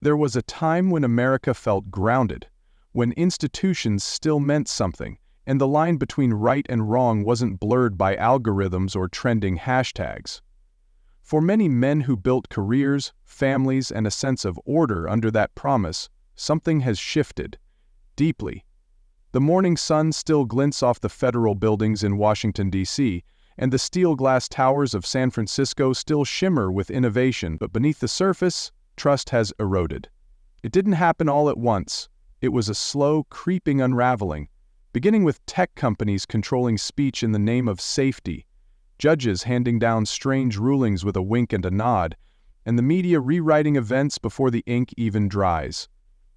There was a time when America felt grounded, when institutions still meant something, and the line between right and wrong wasn't blurred by algorithms or trending hashtags. For many men who built careers, families, and a sense of order under that promise, something has shifted, deeply. The morning sun still glints off the federal buildings in Washington, D.C., and the steel-glass towers of San Francisco still shimmer with innovation, but beneath the surface, trust has eroded. It didn't happen all at once. It was a slow, creeping unraveling, beginning with tech companies controlling speech in the name of safety, judges handing down strange rulings with a wink and a nod, and the media rewriting events before the ink even dries.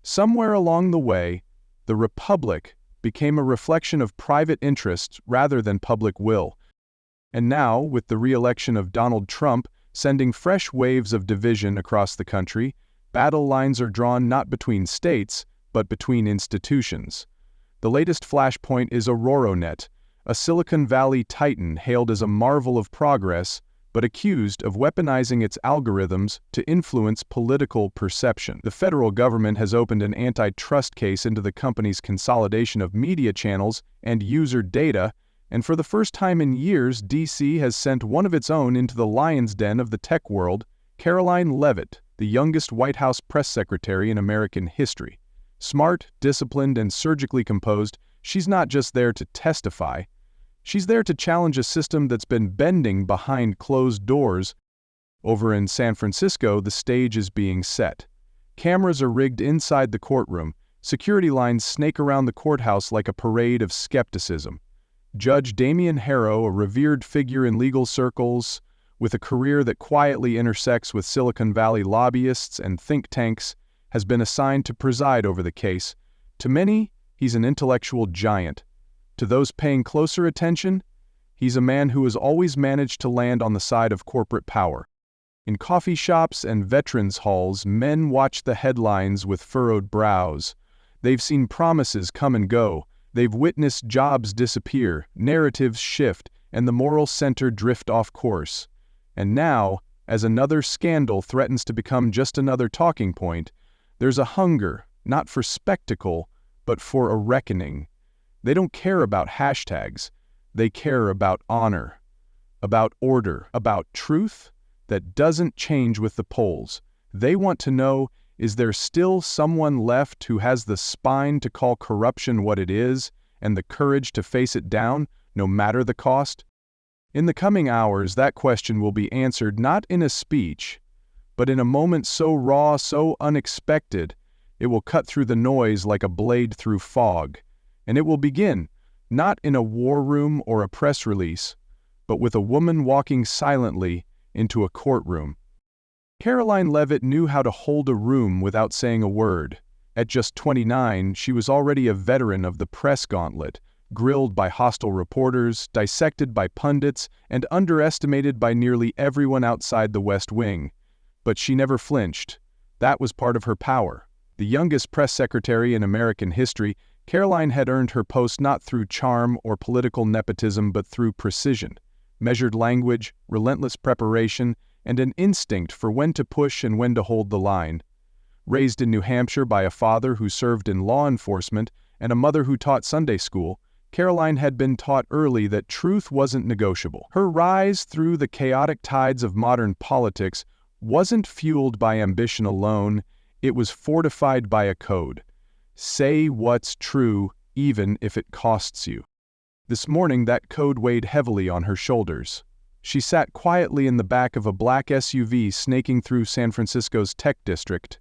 Somewhere along the way, the republic became a reflection of private interests rather than public will. And now, with the re-election of Donald Trump sending fresh waves of division across the country, battle lines are drawn not between states, but between institutions. The latest flashpoint is AuroraNet, a Silicon Valley titan hailed as a marvel of progress, but accused of weaponizing its algorithms to influence political perception. The federal government has opened an antitrust case into the company's consolidation of media channels and user data, and for the first time in years, DC has sent one of its own into the lion's den of the tech world, Karoline Leavitt, the youngest White House press secretary in American history. Smart, disciplined, and surgically composed, she's not just there to testify. She's there to challenge a system that's been bending behind closed doors. Over in San Francisco, the stage is being set. Cameras are rigged inside the courtroom. Security lines snake around the courthouse like a parade of skepticism. Judge Harrow, a revered figure in legal circles, with a career that quietly intersects with Silicon Valley lobbyists and think tanks, has been assigned to preside over the case. To many, he's an intellectual giant. To those paying closer attention, he's a man who has always managed to land on the side of corporate power. In coffee shops and veterans' halls, men watch the headlines with furrowed brows. They've seen promises come and go. They've witnessed jobs disappear, narratives shift, and the moral center drift off course. And now, as another scandal threatens to become just another talking point, there's a hunger, not for spectacle, but for a reckoning. They don't care about hashtags. They care about honor, about order, about truth that doesn't change with the polls. They want to know, is there still someone left who has the spine to call corruption what it is and the courage to face it down, no matter the cost? In the coming hours, that question will be answered not in a speech, but in a moment so raw, so unexpected, it will cut through the noise like a blade through fog. And it will begin, not in a war room or a press release, but with a woman walking silently into a courtroom. Karoline Leavitt knew how to hold a room without saying a word. At just 29, she was already a veteran of the press gauntlet, grilled by hostile reporters, dissected by pundits, and underestimated by nearly everyone outside the West Wing. But she never flinched. That was part of her power. The youngest press secretary in American history, Karoline had earned her post not through charm or political nepotism but through precision, measured language, relentless preparation, and an instinct for when to push and when to hold the line. Raised in New Hampshire by a father who served in law enforcement and a mother who taught Sunday school, Karoline had been taught early that truth wasn't negotiable. Her rise through the chaotic tides of modern politics wasn't fueled by ambition alone, it was fortified by a code. Say what's true, even if it costs you. This morning that code weighed heavily on her shoulders. She sat quietly in the back of a black SUV snaking through San Francisco's tech district.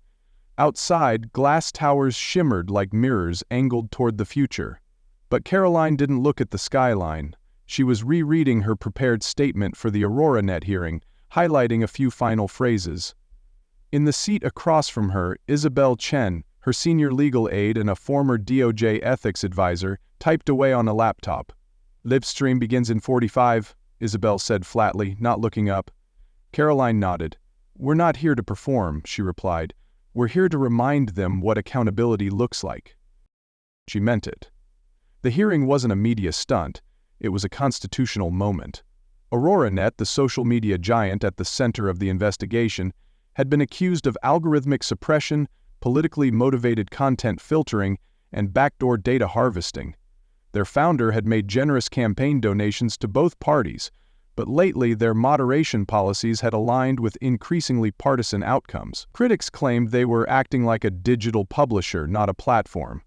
Outside, glass towers shimmered like mirrors angled toward the future. But Karoline didn't look at the skyline. She was rereading her prepared statement for the AuroraNet hearing, highlighting a few final phrases. In the seat across from her, Isabel Chen, her senior legal aide and a former DOJ ethics advisor, typed away on a laptop. "Live stream begins in 45, Isabel said flatly, not looking up. Karoline nodded. "We're not here to perform," she replied. "We're here to remind them what accountability looks like." She meant it. The hearing wasn't a media stunt. It was a constitutional moment. AuroraNet, the social media giant at the center of the investigation, had been accused of algorithmic suppression, politically motivated content filtering, and backdoor data harvesting. Their founder had made generous campaign donations to both parties, but lately their moderation policies had aligned with increasingly partisan outcomes. Critics claimed they were acting like a digital publisher, not a platform.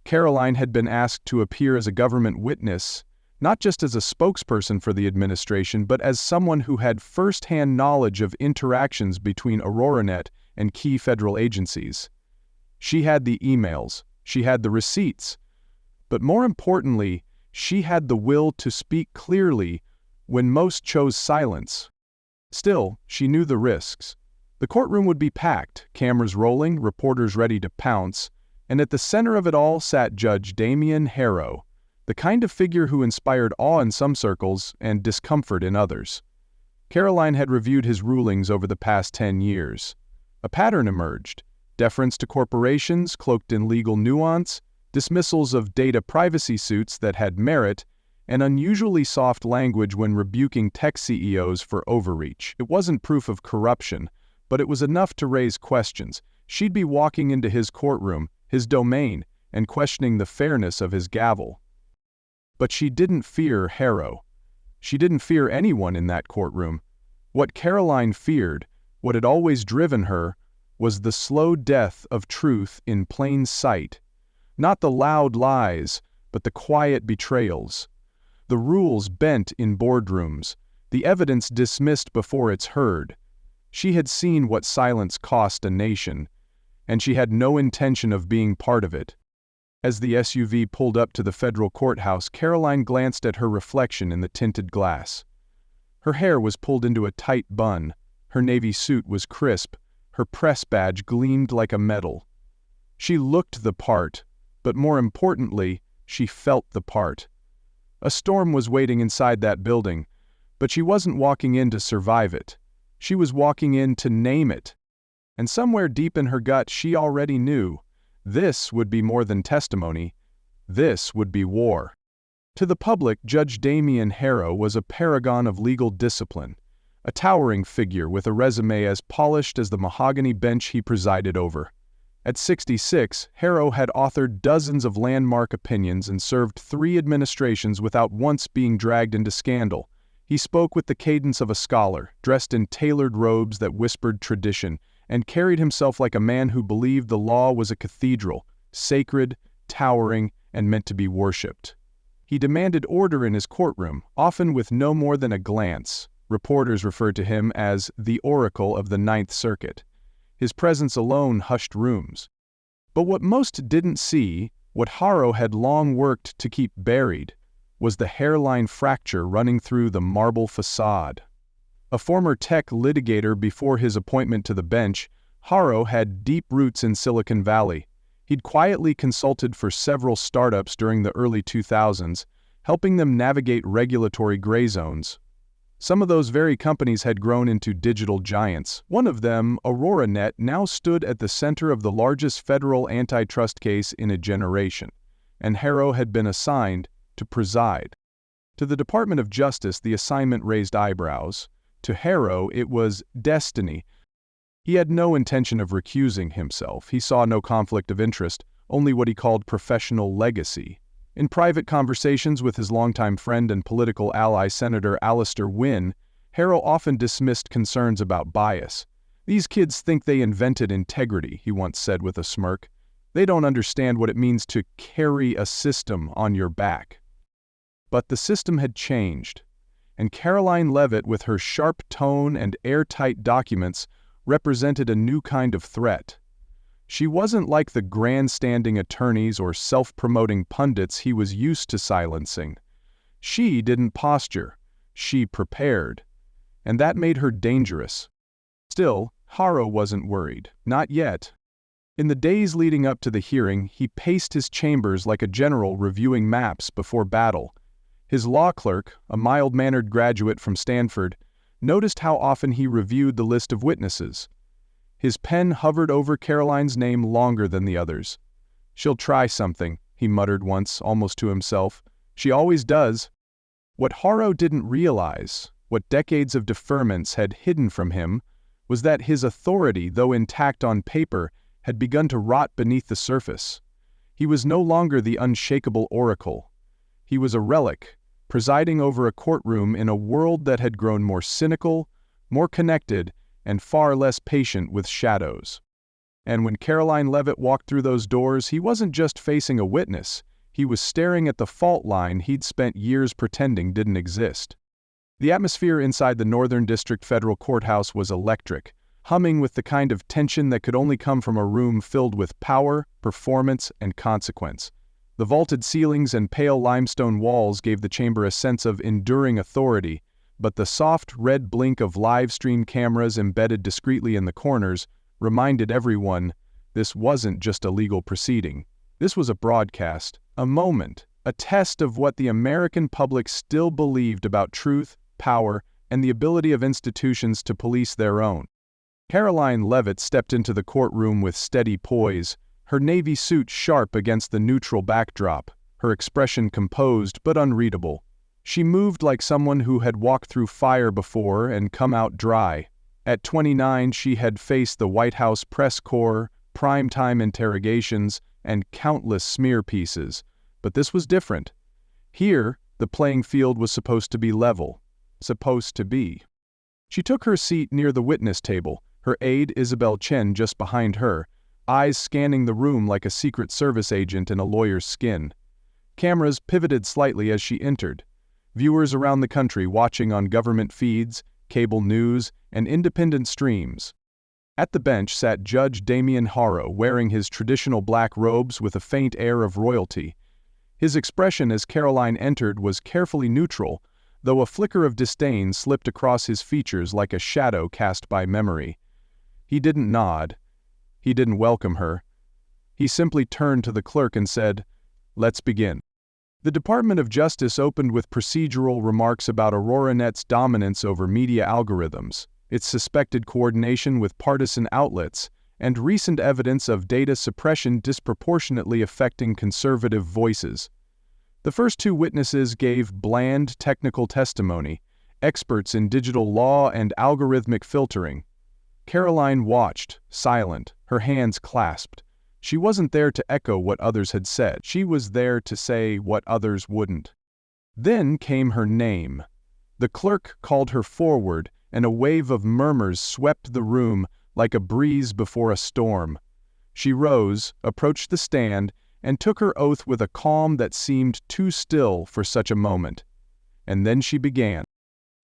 Karoline had been asked to appear as a government witness, not just as a spokesperson for the administration, but as someone who had first-hand knowledge of interactions between AuroraNet and key federal agencies. She had the emails, she had the receipts, but more importantly, she had the will to speak clearly when most chose silence. Still, she knew the risks. The courtroom would be packed, cameras rolling, reporters ready to pounce, and at the center of it all sat Judge Harrow, the kind of figure who inspired awe in some circles and discomfort in others. Karoline had reviewed his rulings over the past 10 years. A pattern emerged: deference to corporations cloaked in legal nuance, dismissals of data privacy suits that had merit, and unusually soft language when rebuking tech CEOs for overreach. It wasn't proof of corruption, but it was enough to raise questions. She'd be walking into his courtroom, his domain, and questioning the fairness of his gavel. But she didn't fear Harrow. She didn't fear anyone in that courtroom. What Karoline feared, what had always driven her, was the slow death of truth in plain sight. Not the loud lies, but the quiet betrayals. The rules bent in boardrooms, the evidence dismissed before it's heard. She had seen what silence cost a nation, and she had no intention of being part of it. As the SUV pulled up to the federal courthouse, Karoline glanced at her reflection in the tinted glass. Her hair was pulled into a tight bun, her navy suit was crisp, her press badge gleamed like a medal. She looked the part, but more importantly, she felt the part. A storm was waiting inside that building, but she wasn't walking in to survive it. She was walking in to name it. And somewhere deep in her gut, she already knew this would be more than testimony. This would be war. To the public, Judge Harrow was a paragon of legal discipline, a towering figure with a resume as polished as the mahogany bench he presided over. At 66, Harrow had authored dozens of landmark opinions and served 3 administrations without once being dragged into scandal. He spoke with the cadence of a scholar, dressed in tailored robes that whispered tradition, and carried himself like a man who believed the law was a cathedral, sacred, towering, and meant to be worshipped. He demanded order in his courtroom, often with no more than a glance. Reporters referred to him as the Oracle of the Ninth Circuit. His presence alone hushed rooms. But what most didn't see, what Harrow had long worked to keep buried, was the hairline fracture running through the marble facade. A former tech litigator before his appointment to the bench, Harrow had deep roots in Silicon Valley. He'd quietly consulted for several startups during the early 2000s, helping them navigate regulatory gray zones. Some of those very companies had grown into digital giants. One of them, AuroraNet, now stood at the center of the largest federal antitrust case in a generation, and Harrow had been assigned to preside. To the Department of Justice, the assignment raised eyebrows. To Harrow, it was destiny. He had no intention of recusing himself. He saw no conflict of interest, only what he called professional legacy. In private conversations with his longtime friend and political ally Senator Alistair Wynne, Harrow often dismissed concerns about bias. "These kids think they invented integrity," he once said with a smirk. "They don't understand what it means to carry a system on your back." But the system had changed, and Karoline Leavitt, with her sharp tone and airtight documents, represented a new kind of threat. She wasn't like the grandstanding attorneys or self-promoting pundits he was used to silencing. She didn't posture, she prepared, and that made her dangerous. Still, Harrow wasn't worried, not yet. In the days leading up to the hearing, he paced his chambers like a general reviewing maps before battle. His law clerk, a mild-mannered graduate from Stanford, noticed how often he reviewed the list of witnesses. His pen hovered over Karoline's name longer than the others. "She'll try something," he muttered once, almost to himself. "She always does." What Harrow didn't realize, what decades of deferments had hidden from him, was that his authority, though intact on paper, had begun to rot beneath the surface. He was no longer the unshakable oracle. He was a relic, presiding over a courtroom in a world that had grown more cynical, more connected, and far less patient with shadows. And when Karoline Leavitt walked through those doors, he wasn't just facing a witness, he was staring at the fault line he'd spent years pretending didn't exist. The atmosphere inside the Northern District Federal Courthouse was electric, humming with the kind of tension that could only come from a room filled with power, performance, and consequence. The vaulted ceilings and pale limestone walls gave the chamber a sense of enduring authority, but the soft red blink of live-stream cameras embedded discreetly in the corners reminded everyone this wasn't just a legal proceeding. This was a broadcast, a moment, a test of what the American public still believed about truth, power, and the ability of institutions to police their own. Karoline Leavitt stepped into the courtroom with steady poise, her navy suit sharp against the neutral backdrop, her expression composed but unreadable. She moved like someone who had walked through fire before and come out dry. At 29, she had faced the White House press corps, primetime interrogations, and countless smear pieces. But this was different. Here, the playing field was supposed to be level. Supposed to be. She took her seat near the witness table, her aide Isabel Chen just behind her, eyes scanning the room like a Secret Service agent in a lawyer's skin. Cameras pivoted slightly as she entered. Viewers around the country watching on government feeds, cable news, and independent streams. At the bench sat Judge Harrow wearing his traditional black robes with a faint air of royalty. His expression as Karoline entered was carefully neutral, though a flicker of disdain slipped across his features like a shadow cast by memory. He didn't nod. He didn't welcome her. He simply turned to the clerk and said, "Let's begin." The Department of Justice opened with procedural remarks about AuroraNet's dominance over media algorithms, its suspected coordination with partisan outlets, and recent evidence of data suppression disproportionately affecting conservative voices. The first two witnesses gave bland technical testimony, experts in digital law and algorithmic filtering. Karoline watched, silent, her hands clasped. She wasn't there to echo what others had said. She was there to say what others wouldn't. Then came her name. The clerk called her forward, and a wave of murmurs swept the room like a breeze before a storm. She rose, approached the stand, and took her oath with a calm that seemed too still for such a moment. And then she began.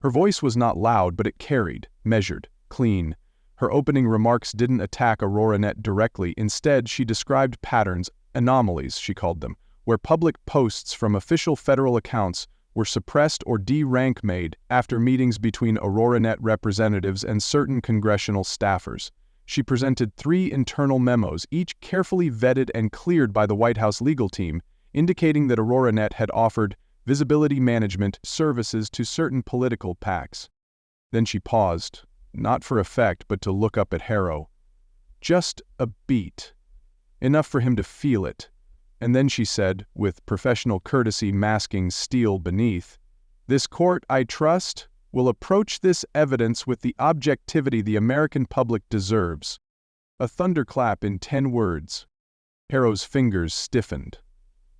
Her voice was not loud, but it carried, measured, clean. Her opening remarks didn't attack AuroraNet directly. Instead, she described patterns, anomalies, she called them, where public posts from official federal accounts were suppressed or de-rank made after meetings between AuroraNet representatives and certain congressional staffers. She presented 3 internal memos, each carefully vetted and cleared by the White House legal team, indicating that AuroraNet had offered visibility management services to certain political PACs. Then she paused, not for effect but to look up at Harrow. Just a beat. Enough for him to feel it. And then she said, with professional courtesy masking steel beneath, "This court, I trust, will approach this evidence with the objectivity the American public deserves." A thunderclap in 10 words. Harrow's fingers stiffened.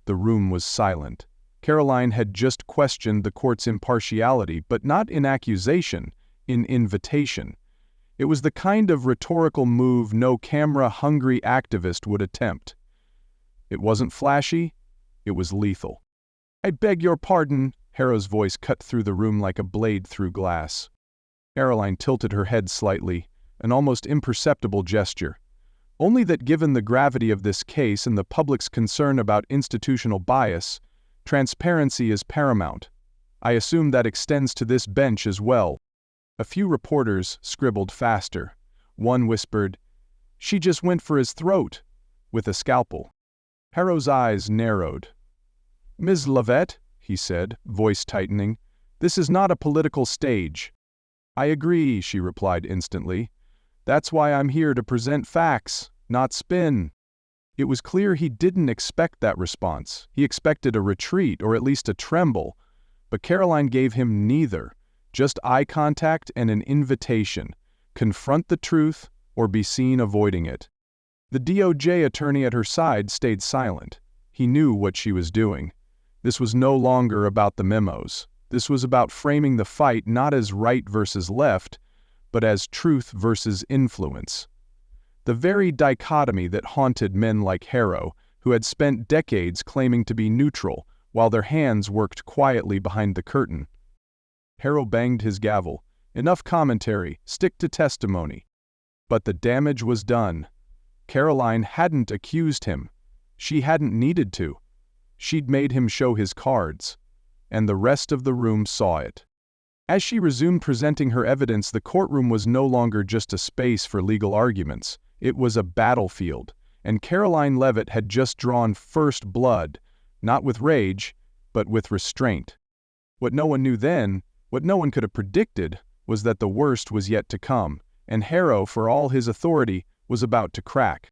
The room was silent. Karoline had just questioned the court's impartiality, but not in accusation, in invitation. It was the kind of rhetorical move no camera-hungry activist would attempt. It wasn't flashy, it was lethal. "I beg your pardon," Harrow's voice cut through the room like a blade through glass. Karoline tilted her head slightly, an almost imperceptible gesture. Only that given the gravity of this case and the public's concern about institutional bias, transparency is paramount. I assume that extends to this bench as well. A few reporters scribbled faster. One whispered, "She just went for his throat," with a scalpel. Harrow's eyes narrowed. "Ms. Leavitt," he said, voice tightening, "this is not a political stage." "I agree," she replied instantly. "That's why I'm here to present facts, not spin." It was clear he didn't expect that response. He expected a retreat, or at least a tremble. But Karoline gave him neither, just eye contact and an invitation. confront the truth or be seen avoiding it. The DOJ attorney at her side stayed silent. He knew what she was doing. This was no longer about the memos. This was about framing the fight not as right versus left, but as truth versus influence. The very dichotomy that haunted men like Harrow, who had spent decades claiming to be neutral while their hands worked quietly behind the curtain. Harrow banged his gavel. Enough commentary, stick to testimony. But the damage was done. Karoline hadn't accused him. She hadn't needed to. She'd made him show his cards. And the rest of the room saw it. As she resumed presenting her evidence, the courtroom was no longer just a space for legal arguments. It was a battlefield, and Karoline Leavitt had just drawn first blood, not with rage, but with restraint. What no one knew then, what no one could have predicted, was that the worst was yet to come, and Harrow, for all his authority, was about to crack.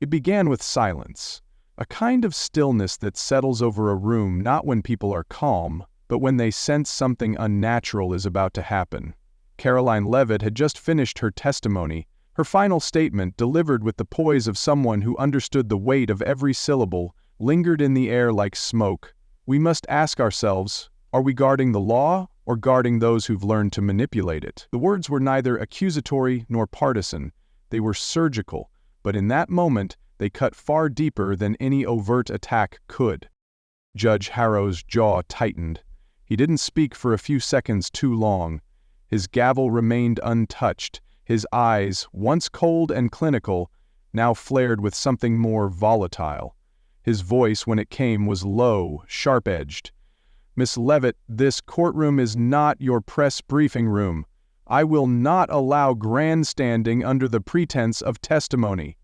It began with silence. A kind of stillness that settles over a room not when people are calm, but when they sense something unnatural is about to happen. Karoline Leavitt had just finished her testimony, her final statement, delivered with the poise of someone who understood the weight of every syllable, lingered in the air like smoke. We must ask ourselves, are we guarding the law or guarding those who've learned to manipulate it? The words were neither accusatory nor partisan. They were surgical, but in that moment, they cut far deeper than any overt attack could. Judge Harrow's jaw tightened. He didn't speak for a few seconds too long. His gavel remained untouched. His eyes, once cold and clinical, now flared with something more volatile. His voice, when it came, was low, sharp-edged. "Miss Leavitt, this courtroom is not your press briefing room. I will not allow grandstanding under the pretense of testimony."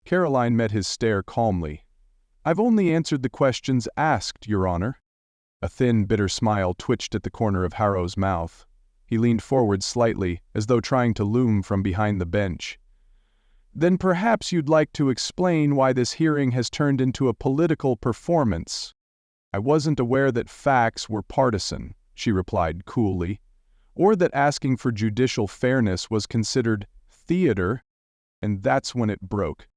Karoline met his stare calmly. "I've only answered the questions asked, Your Honor." A thin, bitter smile twitched at the corner of Harrow's mouth. He leaned forward slightly, as though trying to loom from behind the bench. "Then perhaps you'd like to explain why this hearing has turned into a political performance." "I wasn't aware that facts were partisan," she replied coolly, "or that asking for judicial fairness was considered theater." And that's when it broke.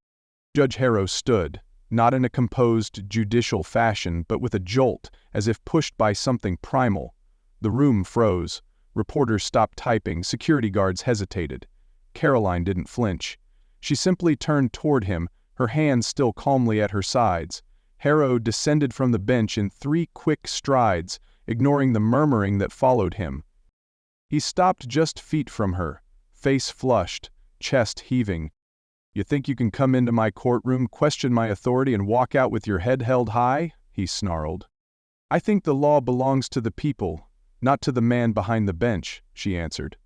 Judge Harrow stood, not in a composed, judicial fashion, but with a jolt, as if pushed by something primal. The room froze. Reporters stopped typing, security guards hesitated. Karoline didn't flinch. She simply turned toward him, her hands still calmly at her sides. Harrow descended from the bench in 3 quick strides, ignoring the murmuring that followed him. He stopped just feet from her, face flushed, chest heaving. "You think you can come into my courtroom, question my authority, and walk out with your head held high?" he snarled. "I think the law belongs to the people, not to the man behind the bench," she answered.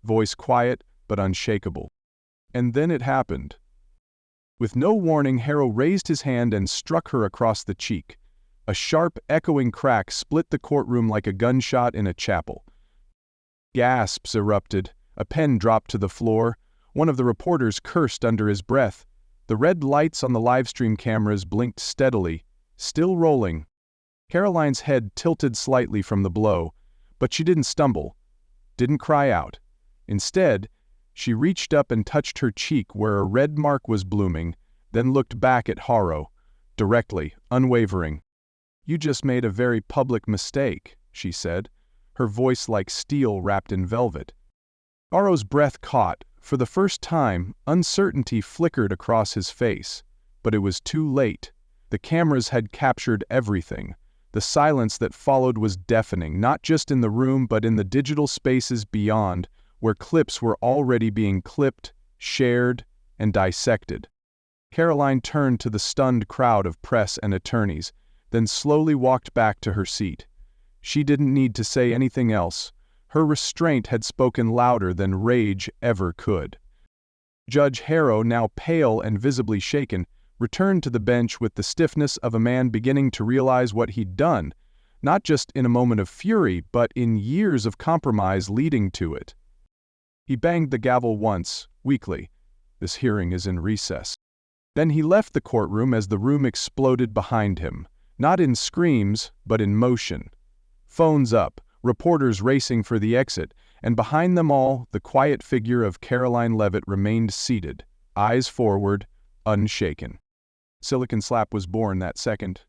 Voice quiet but unshakable. And then it happened. With no warning, Harrow raised his hand and struck her across the cheek. A sharp, echoing crack split the courtroom like a gunshot in a chapel. Gasps erupted. A pen dropped to the floor. One of the reporters cursed under his breath. The red lights on the livestream cameras blinked steadily, still rolling. Karoline's head tilted slightly from the blow, but she didn't stumble, didn't cry out. Instead, she reached up and touched her cheek where a red mark was blooming, then looked back at Harrow, directly, unwavering. "You just made a very public mistake," she said, her voice like steel wrapped in velvet. Harrow's breath caught. For the first time, uncertainty flickered across his face. But it was too late. The cameras had captured everything. The silence that followed was deafening, not just in the room but in the digital spaces beyond, where clips were already being clipped, shared, and dissected. Karoline turned to the stunned crowd of press and attorneys, then slowly walked back to her seat. She didn't need to say anything else. Her restraint had spoken louder than rage ever could. Judge Harrow, now pale and visibly shaken, returned to the bench with the stiffness of a man beginning to realize what he'd done, not just in a moment of fury, but in years of compromise leading to it. He banged the gavel once, weakly. "This hearing is in recess." Then he left the courtroom as the room exploded behind him, not in screams, but in motion. Phones up, reporters racing for the exit, and behind them all, the quiet figure of Karoline Leavitt remained seated, eyes forward, unshaken. Silicon Slap was born that second.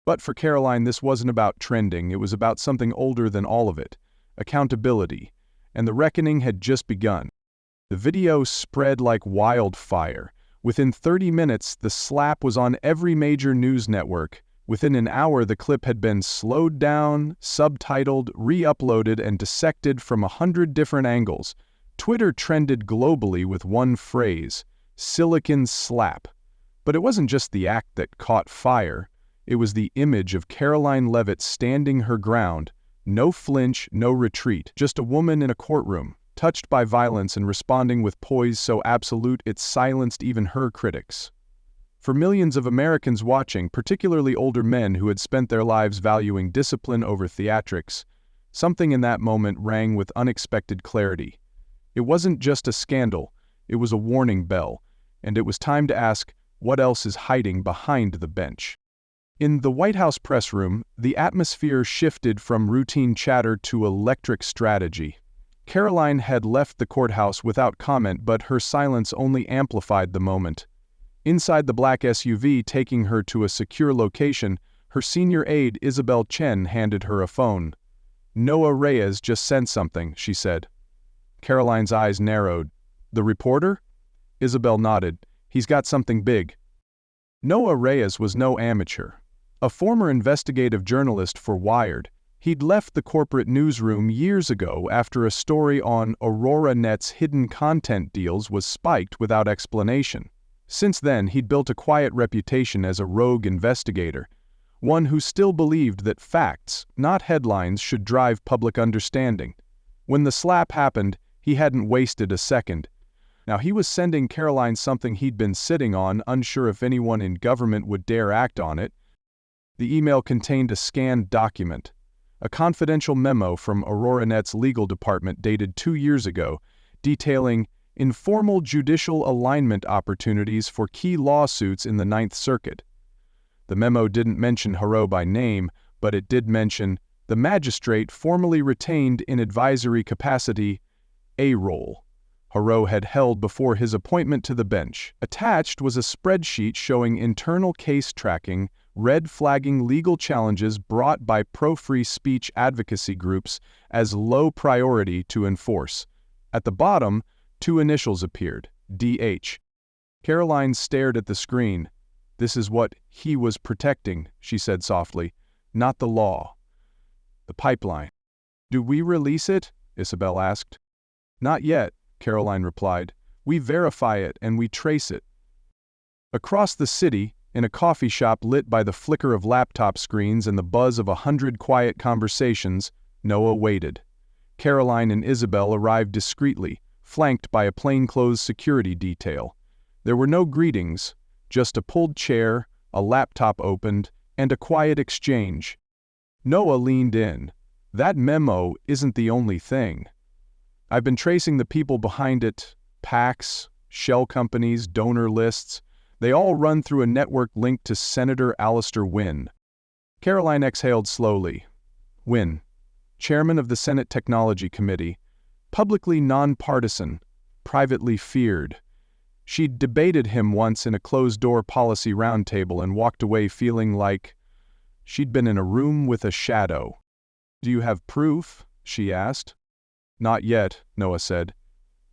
But for Karoline, this wasn't about trending, it was about something older than all of it, accountability, and the reckoning had just begun. The video spread like wildfire. Within 30 minutes, the slap was on every major news network. Within an hour, the clip had been slowed down, subtitled, re-uploaded, and dissected from 100 different angles. Twitter trended globally with one phrase, Silicon Slap. But it wasn't just the act that caught fire. It was the image of Karoline Leavitt standing her ground, no flinch, no retreat, just a woman in a courtroom, touched by violence and responding with poise so absolute it silenced even her critics. For millions of Americans watching, particularly older men who had spent their lives valuing discipline over theatrics, something in that moment rang with unexpected clarity. It wasn't just a scandal, it was a warning bell, and it was time to ask, what else is hiding behind the bench? In the White House press room, the atmosphere shifted from routine chatter to electric strategy. Karoline had left the courthouse without comment, but her silence only amplified the moment. Inside the black SUV taking her to a secure location, her senior aide Isabel Chen handed her a phone. "Noah Reyes just sent something," she said. Karoline's eyes narrowed. "The reporter?" Isabel nodded. "He's got something big." Noah Reyes was no amateur. A former investigative journalist for Wired, he'd left the corporate newsroom years ago after a story on AuroraNet's hidden content deals was spiked without explanation. Since then, he'd built a quiet reputation as a rogue investigator, one who still believed that facts, not headlines, should drive public understanding. When the slap happened, he hadn't wasted a second. Now he was sending Karoline something he'd been sitting on, unsure if anyone in government would dare act on it. The email contained a scanned document, a confidential memo from AuroraNet's legal department dated 2 years ago, detailing informal judicial alignment opportunities for key lawsuits in the Ninth Circuit. The memo didn't mention Harrow by name, but it did mention the magistrate formerly retained in advisory capacity, a role Harrow had held before his appointment to the bench. Attached was a spreadsheet showing internal case tracking, red-flagging legal challenges brought by pro-free speech advocacy groups as low priority to enforce. At the bottom, 2 initials appeared, DH. Karoline stared at the screen. "This is what he was protecting," she said softly, "not the law. The pipeline." "Do we release it?" Isabel asked. "Not yet," Karoline replied. "We verify it and we trace it." Across the city, in a coffee shop lit by the flicker of laptop screens and the buzz of 100 quiet conversations, Noah waited. Karoline and Isabel arrived discreetly, flanked by a plainclothes security detail. There were no greetings, just a pulled chair, a laptop opened, and a quiet exchange. Noah leaned in. "That memo isn't the only thing. I've been tracing the people behind it, PACs, shell companies, donor lists. They all run through a network linked to Senator Alistair Wynne." Karoline exhaled slowly. Wynne, chairman of the Senate Technology Committee, publicly nonpartisan, privately feared. She'd debated him once in a closed-door policy roundtable and walked away feeling like she'd been in a room with a shadow. "Do you have proof?" she asked. "Not yet," Noah said.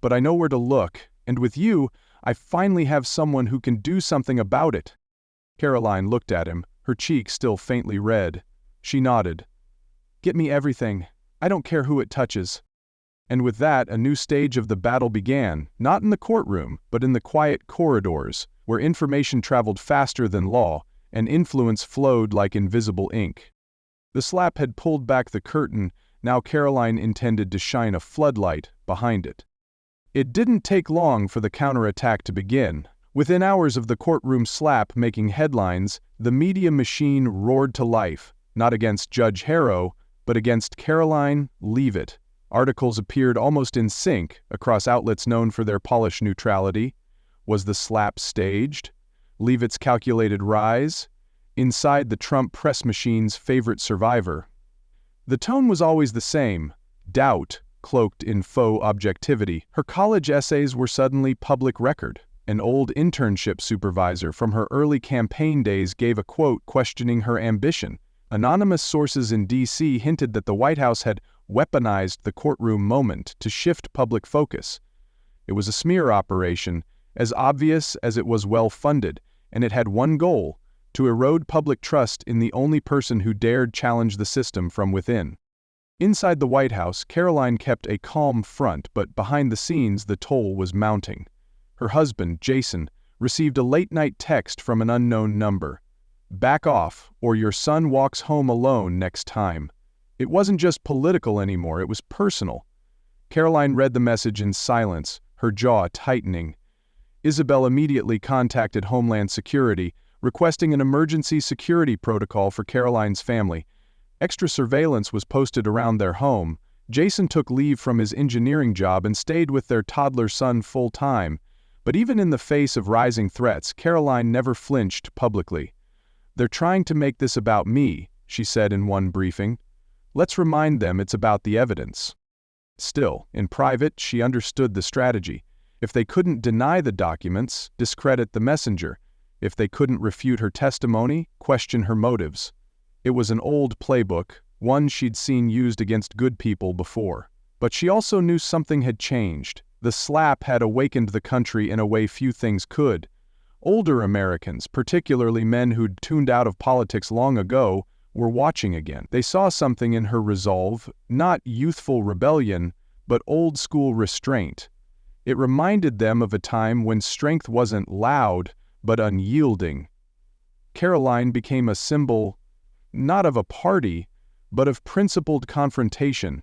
"But I know where to look, and with you, I finally have someone who can do something about it." Karoline looked at him, her cheek still faintly red. She nodded. "Get me everything. I don't care who it touches." And with that, a new stage of the battle began, not in the courtroom, but in the quiet corridors, where information traveled faster than law, and influence flowed like invisible ink. The slap had pulled back the curtain, now Karoline intended to shine a floodlight behind it. It didn't take long for the counterattack to begin. Within hours of the courtroom slap making headlines, the media machine roared to life, not against Judge Harrow, but against Karoline Leavitt. Articles appeared almost in sync across outlets known for their polished neutrality. Was the slap staged? Leavitt's calculated rise? Inside the Trump press machine's favorite survivor? The tone was always the same, doubt, cloaked in faux objectivity. Her college essays were suddenly public record. An old internship supervisor from her early campaign days gave a quote questioning her ambition. Anonymous sources in D.C. hinted that the White House had weaponized the courtroom moment to shift public focus. It was a smear operation, as obvious as it was well-funded, and it had one goal: to erode public trust in the only person who dared challenge the system from within. Inside the White House, Karoline kept a calm front, but behind the scenes the toll was mounting. Her husband, Jason, received a late-night text from an unknown number. "Back off, or your son walks home alone next time." It wasn't just political anymore, it was personal. Karoline read the message in silence, her jaw tightening. Isabel immediately contacted Homeland Security, requesting an emergency security protocol for Karoline's family. Extra surveillance was posted around their home. Jason took leave from his engineering job and stayed with their toddler son full-time. But even in the face of rising threats, Karoline never flinched publicly. "They're trying to make this about me," she said in one briefing. "Let's remind them it's about the evidence." Still, in private, she understood the strategy. If they couldn't deny the documents, discredit the messenger. If they couldn't refute her testimony, question her motives. It was an old playbook, one she'd seen used against good people before. But she also knew something had changed. The SLAP had awakened the country in a way few things could. Older Americans, particularly men who'd tuned out of politics long ago, were watching again. They saw something in her resolve, not youthful rebellion, but old-school restraint. It reminded them of a time when strength wasn't loud, but unyielding. Karoline became a symbol, not of a party, but of principled confrontation.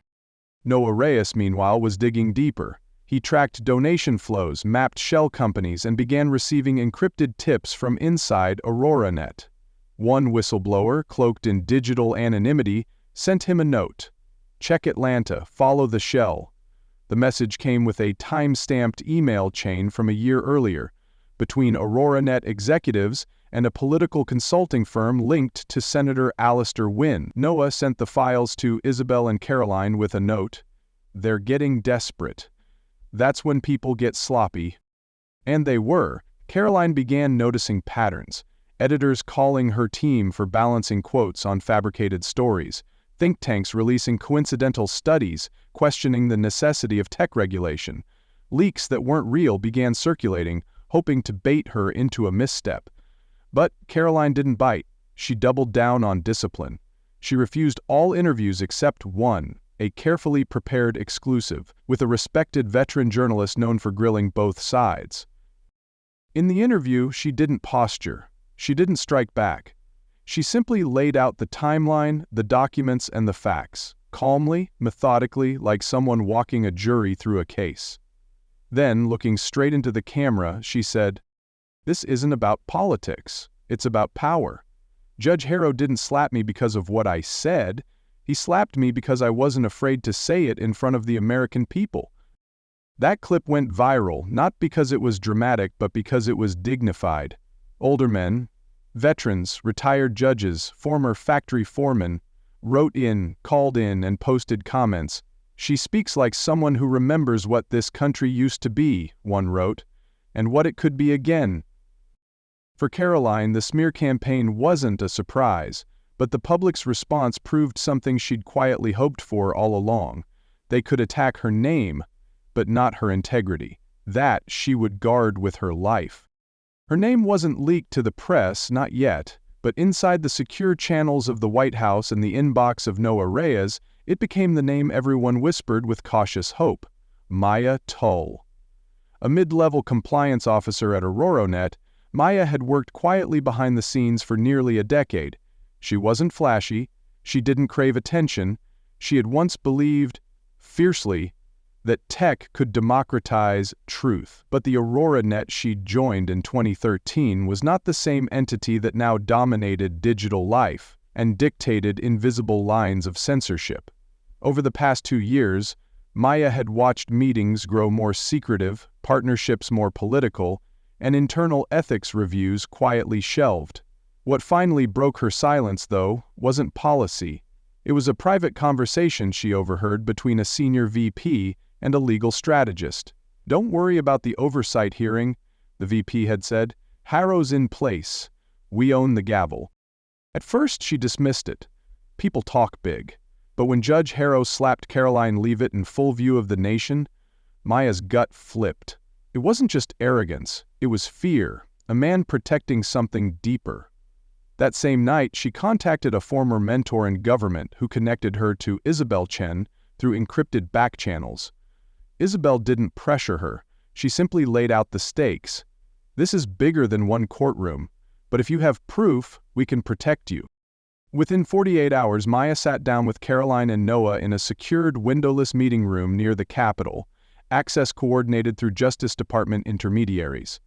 Noah Reyes, meanwhile, was digging deeper. He tracked donation flows, mapped shell companies, and began receiving encrypted tips from inside AuroraNet. One whistleblower, cloaked in digital anonymity, sent him a note. "Check Atlanta, follow the shell." The message came with a time-stamped email chain from a year earlier, between AuroraNet executives and a political consulting firm linked to Senator Alistair Wynne. Noah sent the files to Isabel and Karoline with a note. "They're getting desperate. That's when people get sloppy." And they were. Karoline began noticing patterns. Editors calling her team for balancing quotes on fabricated stories. Think tanks releasing coincidental studies, questioning the necessity of tech regulation. Leaks that weren't real began circulating, hoping to bait her into a misstep. But Karoline didn't bite. She doubled down on discipline. She refused all interviews except one, a carefully prepared exclusive, with a respected veteran journalist known for grilling both sides. In the interview, she didn't posture. She didn't strike back. She simply laid out the timeline, the documents, and the facts, calmly, methodically, like someone walking a jury through a case. Then, looking straight into the camera, she said, "This isn't about politics. It's about power. Judge Harrow didn't slap me because of what I said. He slapped me because I wasn't afraid to say it in front of the American people." That clip went viral, not because it was dramatic, but because it was dignified. Older men, veterans, retired judges, former factory foremen, wrote in, called in, and posted comments. "She speaks like someone who remembers what this country used to be," one wrote, "and what it could be again." For Karoline, the smear campaign wasn't a surprise, but the public's response proved something she'd quietly hoped for all along. They could attack her name, but not her integrity. That she would guard with her life. Her name wasn't leaked to the press, not yet, but inside the secure channels of the White House and the inbox of Noah Reyes, it became the name everyone whispered with cautious hope: Maya Tull. A mid-level compliance officer at AuroraNet, Maya had worked quietly behind the scenes for nearly a decade. She wasn't flashy, she didn't crave attention, she had once believed, fiercely, that tech could democratize truth. But the AuroraNet she'd joined in 2013 was not the same entity that now dominated digital life and dictated invisible lines of censorship. Over the past 2 years, Maya had watched meetings grow more secretive, partnerships more political, and internal ethics reviews quietly shelved. What finally broke her silence, though, wasn't policy. It was a private conversation she overheard between a senior VP and a legal strategist. "Don't worry about the oversight hearing," the VP had said. "Harrow's in place. We own the gavel." At first she dismissed it. People talk big. But when Judge Harrow slapped Karoline Leavitt in full view of the nation, Maya's gut flipped. It wasn't just arrogance, it was fear, a man protecting something deeper. That same night, she contacted a former mentor in government who connected her to Isabel Chen through encrypted back channels. Isabel didn't pressure her, she simply laid out the stakes. "This is bigger than one courtroom, but if you have proof, we can protect you." Within 48 hours, Maya sat down with Karoline and Noah in a secured, windowless meeting room near the Capitol, access coordinated through Justice Department intermediaries.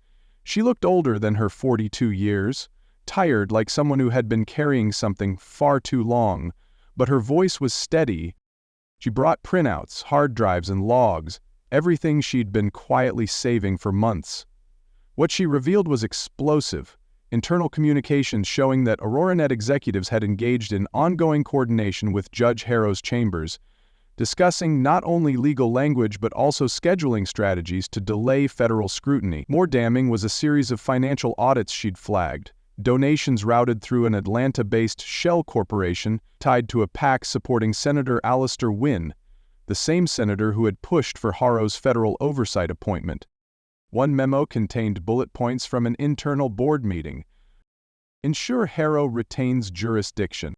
She looked older than her 42 years, tired like someone who had been carrying something far too long, but her voice was steady. She brought printouts, hard drives, and logs, everything she'd been quietly saving for months. What she revealed was explosive. Internal communications showing that AuroraNet executives had engaged in ongoing coordination with Judge Harrow's chambers, discussing not only legal language but also scheduling strategies to delay federal scrutiny. More damning was a series of financial audits she'd flagged, donations routed through an Atlanta-based shell corporation tied to a PAC supporting Senator Alistair Wynne, the same senator who had pushed for Harrow's federal oversight appointment. One memo contained bullet points from an internal board meeting. Ensure Harrow retains jurisdiction.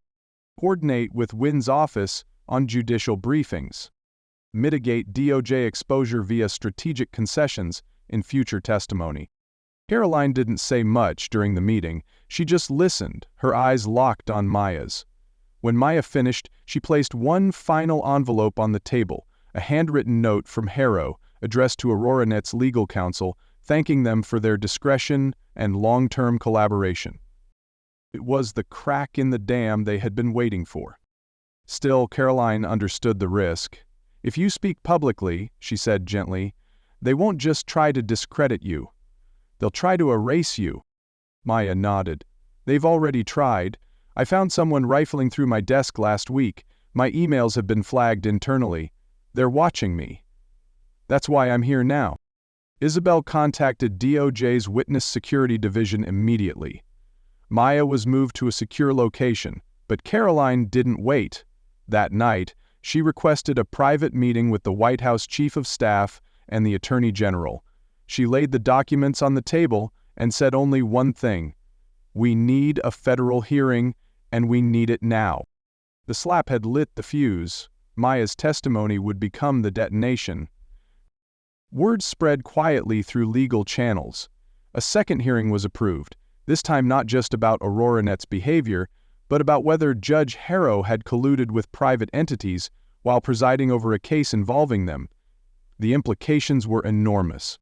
Coordinate with Wynn's office on judicial briefings. Mitigate DOJ exposure via strategic concessions in future testimony. Karoline didn't say much during the meeting, she just listened, her eyes locked on Maya's. When Maya finished, she placed one final envelope on the table, a handwritten note from Harrow, addressed to AuroraNet's legal counsel, thanking them for their discretion and long-term collaboration. It was the crack in the dam they had been waiting for. Still, Karoline understood the risk. "If you speak publicly," she said gently, "they won't just try to discredit you. They'll try to erase you." Maya nodded. "They've already tried. I found someone rifling through my desk last week. My emails have been flagged internally. They're watching me. That's why I'm here now." Isabel contacted DOJ's Witness Security Division immediately. Maya was moved to a secure location, but Karoline didn't wait. That night, she requested a private meeting with the White House Chief of Staff and the Attorney General. She laid the documents on the table and said only one thing: "We need a federal hearing, and we need it now." The slap had lit the fuse. Maya's testimony would become the detonation. Word spread quietly through legal channels. A second hearing was approved, this time not just about AuroraNet's behavior, but about whether Judge Harrow had colluded with private entities while presiding over a case involving them. The implications were enormous.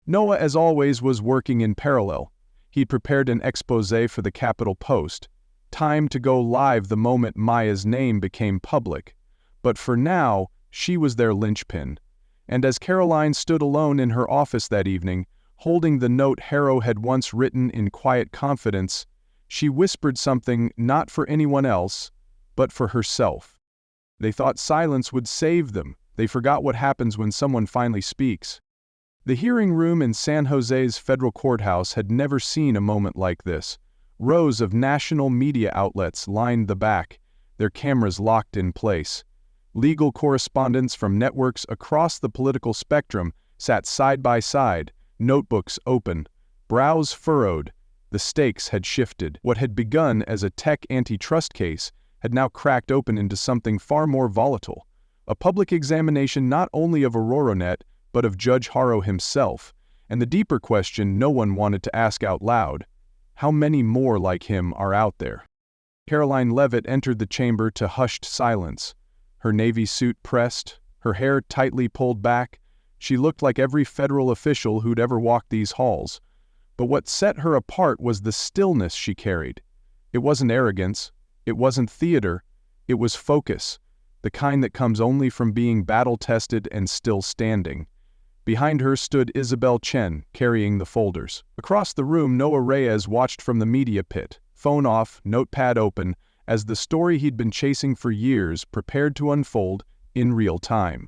Noah, as always, was working in parallel. He'd prepared an exposé for the Capitol Post, time to go live the moment Maya's name became public. But for now, she was their linchpin. And as Karoline stood alone in her office that evening, holding the note Harrow had once written in quiet confidence, she whispered something not for anyone else, but for herself. They thought silence would save them. They forgot what happens when someone finally speaks. The hearing room in San Jose's federal courthouse had never seen a moment like this. Rows of national media outlets lined the back, their cameras locked in place. Legal correspondents from networks across the political spectrum sat side by side, notebooks open, brows furrowed. The stakes had shifted. What had begun as a tech antitrust case had now cracked open into something far more volatile. A public examination not only of AuroraNet, but of Judge Harrow himself, and the deeper question no one wanted to ask out loud: how many more like him are out there? Karoline Leavitt entered the chamber to hushed silence. Her navy suit pressed, her hair tightly pulled back. She looked like every federal official who'd ever walked these halls. But what set her apart was the stillness she carried. It wasn't arrogance, it wasn't theater, it was focus, the kind that comes only from being battle-tested and still standing. Behind her stood Isabel Chen, carrying the folders. Across the room, Noah Reyes watched from the media pit, phone off, notepad open, as the story he'd been chasing for years prepared to unfold in real time.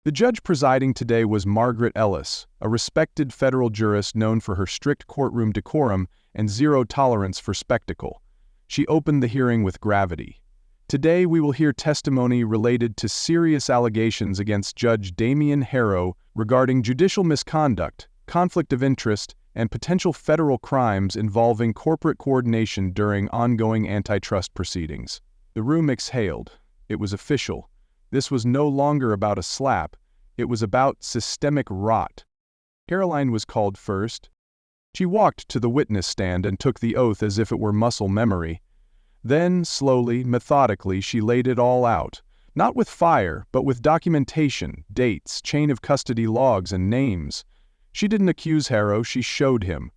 The judge presiding today was Margaret Ellis, a respected federal jurist known for her strict courtroom decorum and zero tolerance for spectacle. She opened the hearing with gravity. Today we will hear testimony related to serious allegations against Judge Harrow regarding judicial misconduct, conflict of interest, and potential federal crimes involving corporate coordination during ongoing antitrust proceedings. The room exhaled. It was official. This was no longer about a slap. It was about systemic rot. Karoline was called first. She walked to the witness stand and took the oath as if it were muscle memory. Then, slowly, methodically, she laid it all out. Not with fire, but with documentation, dates, chain of custody logs, and names. She didn't accuse Harrow, she showed him.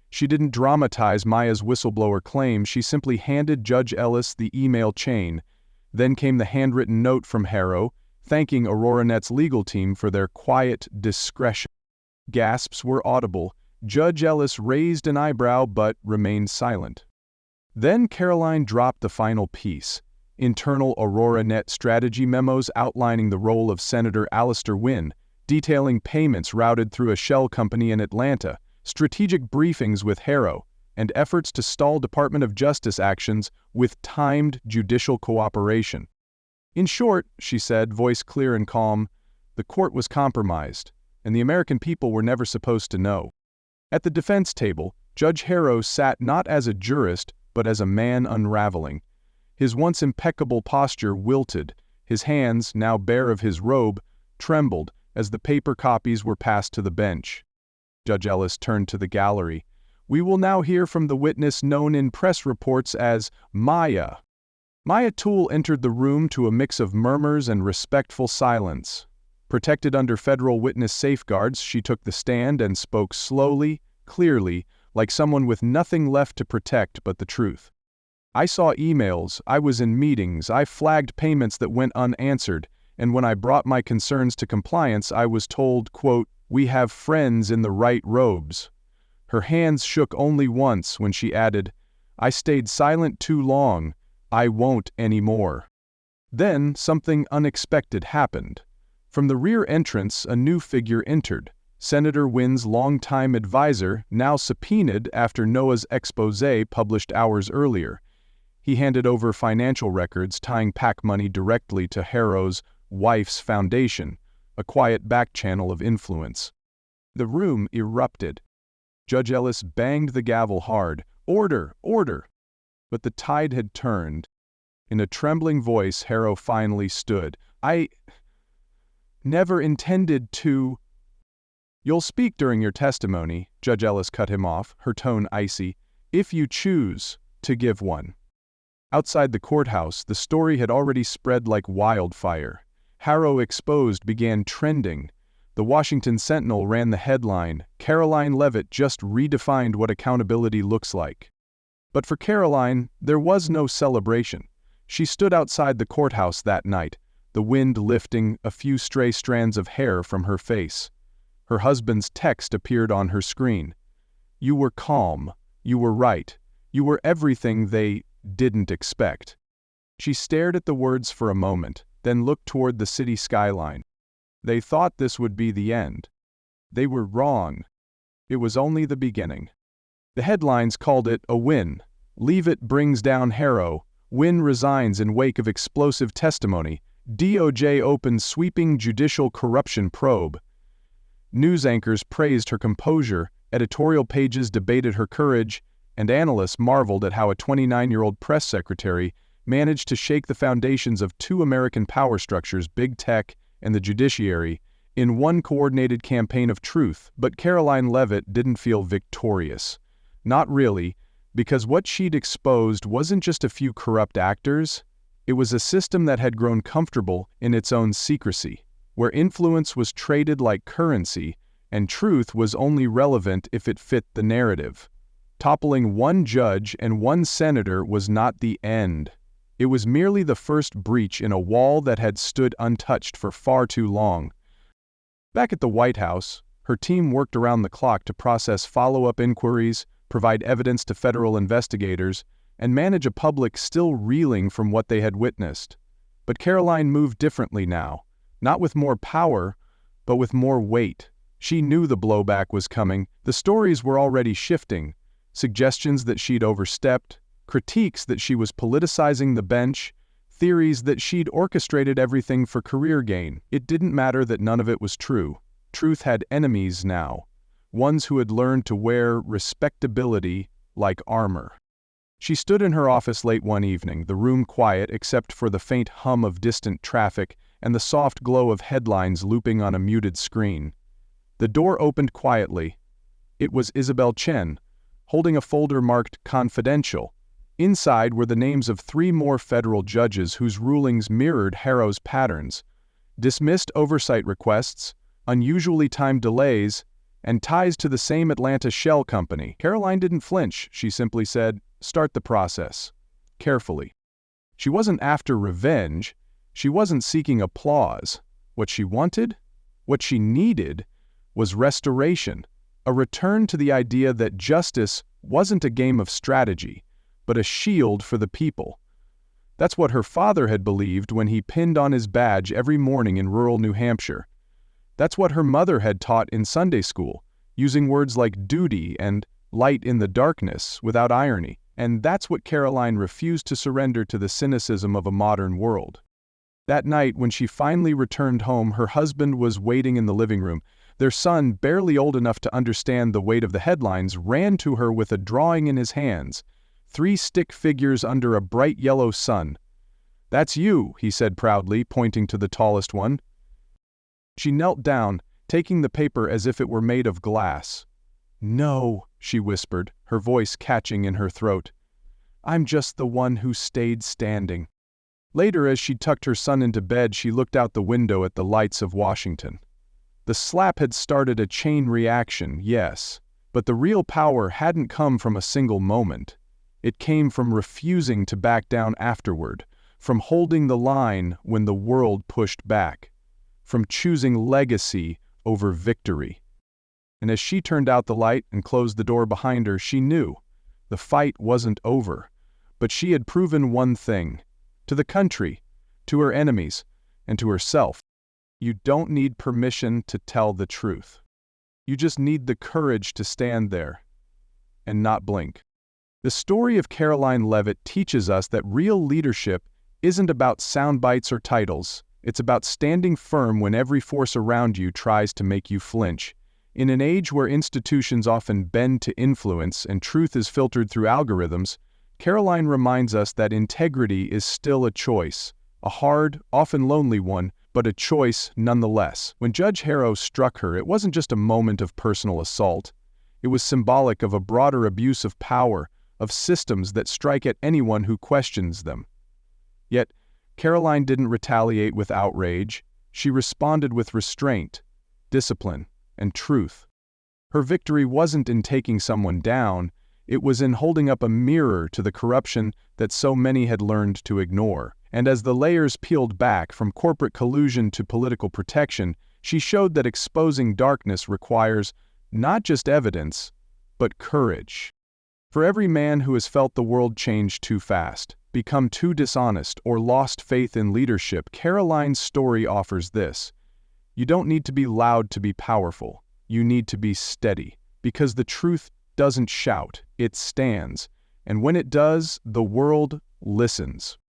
She didn't dramatize Maya's whistleblower claim, she simply handed Judge Ellis the email chain. Then came the handwritten note from Harrow, thanking AuroraNet's legal team for their quiet discretion. Gasps were audible. Judge Ellis raised an eyebrow but remained silent. Then Karoline dropped the final piece. Internal AuroraNet strategy memos outlining the role of Senator Alistair Wynne, detailing payments routed through a shell company in Atlanta, strategic briefings with Harrow, and efforts to stall Department of Justice actions with timed judicial cooperation. In short, she said, voice clear and calm, the court was compromised, and the American people were never supposed to know. At the defense table, Judge Harrow sat not as a jurist, but as a man unraveling. His once impeccable posture wilted, his hands, now bare of his robe, trembled as the paper copies were passed to the bench. Judge Ellis turned to the gallery. We will now hear from the witness known in press reports as Maya. Maya Toole entered the room to a mix of murmurs and respectful silence. Protected under federal witness safeguards, she took the stand and spoke slowly, clearly, like someone with nothing left to protect but the truth. I saw emails, I was in meetings, I flagged payments that went unanswered, and when I brought my concerns to compliance, I was told, quote, "We have friends in the right robes." Her hands shook only once when she added, "I stayed silent too long. I won't anymore." Then something unexpected happened. From the rear entrance, a new figure entered. Senator Wynne's longtime advisor, now subpoenaed after Noah's exposé published hours earlier. He handed over financial records tying PAC money directly to Harrow's wife's foundation, a quiet back channel of influence. The room erupted. Judge Ellis banged the gavel hard. Order! Order! But the tide had turned. In a trembling voice, Harrow finally stood. I never intended to... You'll speak during your testimony, Judge Ellis cut him off, her tone icy, if you choose to give one. Outside the courthouse, the story had already spread like wildfire. Harrow exposed began trending. The Washington Sentinel ran the headline, Karoline Leavitt just redefined what accountability looks like. But for Karoline, there was no celebration. She stood outside the courthouse that night, the wind lifting a few stray strands of hair from her face. Her husband's text appeared on her screen. You were calm. You were right. You were everything they didn't expect. She stared at the words for a moment, then looked toward the city skyline. They thought this would be the end. They were wrong. It was only the beginning. The headlines called it a win. Leavitt brings down Harrow. Wynne resigns in wake of explosive testimony. DOJ opens sweeping judicial corruption probe. News anchors praised her composure, editorial pages debated her courage, and analysts marveled at how a 29-year-old press secretary managed to shake the foundations of two American power structures, big tech and the judiciary, in one coordinated campaign of truth. But Karoline Leavitt didn't feel victorious. Not really, because what she'd exposed wasn't just a few corrupt actors, it was a system that had grown comfortable in its own secrecy, where influence was traded like currency, and truth was only relevant if it fit the narrative. Toppling one judge and one senator was not the end. It was merely the first breach in a wall that had stood untouched for far too long. Back at the White House, her team worked around the clock to process follow-up inquiries, provide evidence to federal investigators, and manage a public still reeling from what they had witnessed. But Karoline moved differently now, not with more power, but with more weight. She knew the blowback was coming. The stories were already shifting. Suggestions that she'd overstepped, critiques that she was politicizing the bench, theories that she'd orchestrated everything for career gain. It didn't matter that none of it was true. Truth had enemies now, ones who had learned to wear respectability like armor. She stood in her office late one evening, the room quiet except for the faint hum of distant traffic and the soft glow of headlines looping on a muted screen. The door opened quietly. It was Isabel Chen, holding a folder marked Confidential. Inside were the names of 3 more federal judges whose rulings mirrored Harrow's patterns: dismissed oversight requests, unusually timed delays, and ties to the same Atlanta shell company. Karoline didn't flinch. She simply said, "Start the process." Carefully. She wasn't after revenge. She wasn't seeking applause. What she wanted, what she needed, was restoration, a return to the idea that justice wasn't a game of strategy, but a shield for the people. That's what her father had believed when he pinned on his badge every morning in rural New Hampshire. That's what her mother had taught in Sunday school, using words like duty and light in the darkness without irony. And that's what Karoline refused to surrender to the cynicism of a modern world. That night, when she finally returned home, her husband was waiting in the living room. Their son, barely old enough to understand the weight of the headlines, ran to her with a drawing in his hands, 3 stick figures under a bright yellow sun. "That's you," he said proudly, pointing to the tallest one. She knelt down, taking the paper as if it were made of glass. "No," she whispered, her voice catching in her throat. "I'm just the one who stayed standing." Later, as she tucked her son into bed, she looked out the window at the lights of Washington. The slap had started a chain reaction, yes, but the real power hadn't come from a single moment. It came from refusing to back down afterward, from holding the line when the world pushed back, from choosing legacy over victory. And as she turned out the light and closed the door behind her, she knew the fight wasn't over, but she had proven one thing, to the country, to her enemies, and to herself. You don't need permission to tell the truth. You just need the courage to stand there and not blink. The story of Karoline Leavitt teaches us that real leadership isn't about sound bites or titles. It's about standing firm when every force around you tries to make you flinch. In an age where institutions often bend to influence and truth is filtered through algorithms, Karoline reminds us that integrity is still a choice, a hard, often lonely one, but a choice nonetheless. When Judge Harrow struck her, it wasn't just a moment of personal assault. It was symbolic of a broader abuse of power, of systems that strike at anyone who questions them. Yet, Karoline didn't retaliate with outrage. She responded with restraint, discipline, and truth. Her victory wasn't in taking someone down, it was in holding up a mirror to the corruption that so many had learned to ignore. And as the layers peeled back from corporate collusion to political protection, she showed that exposing darkness requires not just evidence, but courage. For every man who has felt the world change too fast, become too dishonest, or lost faith in leadership, Karoline's story offers this. You don't need to be loud to be powerful. You need to be steady, because the truth doesn't shout, it stands. And when it does, the world listens.